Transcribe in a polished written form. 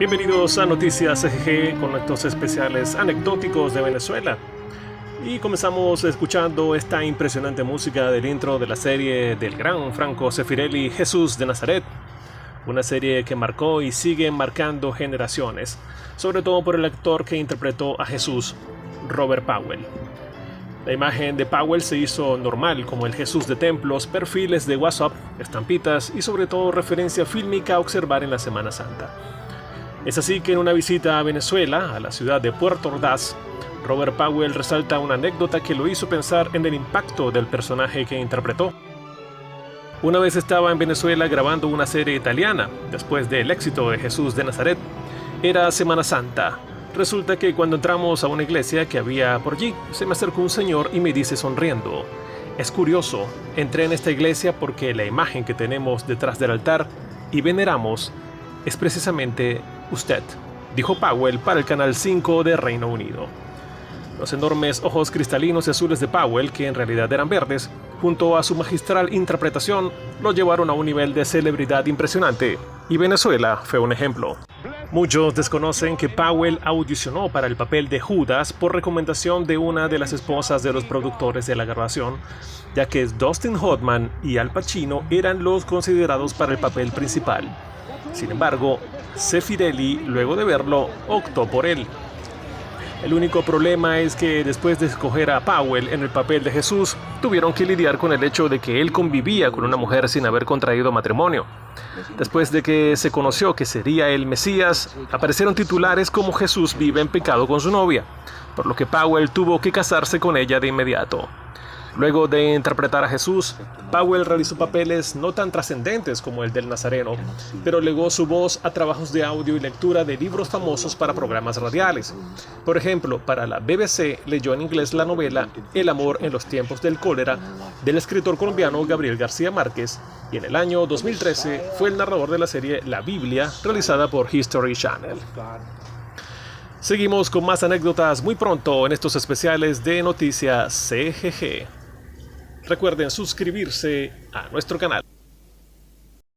Bienvenidos a Noticias CGG con estos especiales anecdóticos de Venezuela. Y comenzamos escuchando esta impresionante música del intro de la serie del gran Franco Zeffirelli, Jesús de Nazaret. Una serie que marcó y sigue marcando generaciones, sobre todo por el actor que interpretó a Jesús, Robert Powell. La imagen de Powell se hizo normal, como el Jesús de templos, perfiles de WhatsApp, estampitas y sobre todo referencia fílmica a observar en la Semana Santa. Es así que en una visita a Venezuela, a la ciudad de Puerto Ordaz, Robert Powell resalta una anécdota que lo hizo pensar en el impacto del personaje que interpretó. Una vez estaba en Venezuela grabando una serie italiana, después del éxito de Jesús de Nazaret. Era Semana Santa. Resulta que cuando entramos a una iglesia que había por allí, se me acercó un señor y me dice sonriendo: "Es curioso, entré en esta iglesia porque la imagen que tenemos detrás del altar y veneramos es precisamente usted", dijo Powell para el Canal 5 de Reino Unido. Los enormes ojos cristalinos y azules de Powell, que en realidad eran verdes, junto a su magistral interpretación, lo llevaron a un nivel de celebridad impresionante, y Venezuela fue un ejemplo. Muchos desconocen que Powell audicionó para el papel de Judas por recomendación de una de las esposas de los productores de la grabación, ya que Dustin Hoffman y Al Pacino eran los considerados para el papel principal. Sin embargo, Zeffirelli, luego de verlo, optó por él. El único problema es que después de escoger a Powell en el papel de Jesús, tuvieron que lidiar con el hecho de que él convivía con una mujer sin haber contraído matrimonio. Después de que se conoció que sería el Mesías, aparecieron titulares como Jesús vive en pecado con su novia, por lo que Powell tuvo que casarse con ella de inmediato. Luego de interpretar a Jesús, Powell realizó papeles no tan trascendentes como el del Nazareno, pero legó su voz a trabajos de audio y lectura de libros famosos para programas radiales. Por ejemplo, para la BBC leyó en inglés la novela El amor en los tiempos del cólera del escritor colombiano Gabriel García Márquez, y en el año 2013 fue el narrador de la serie La Biblia, realizada por History Channel. Seguimos con más anécdotas muy pronto en estos especiales de Noticias CGG. Recuerden suscribirse a nuestro canal.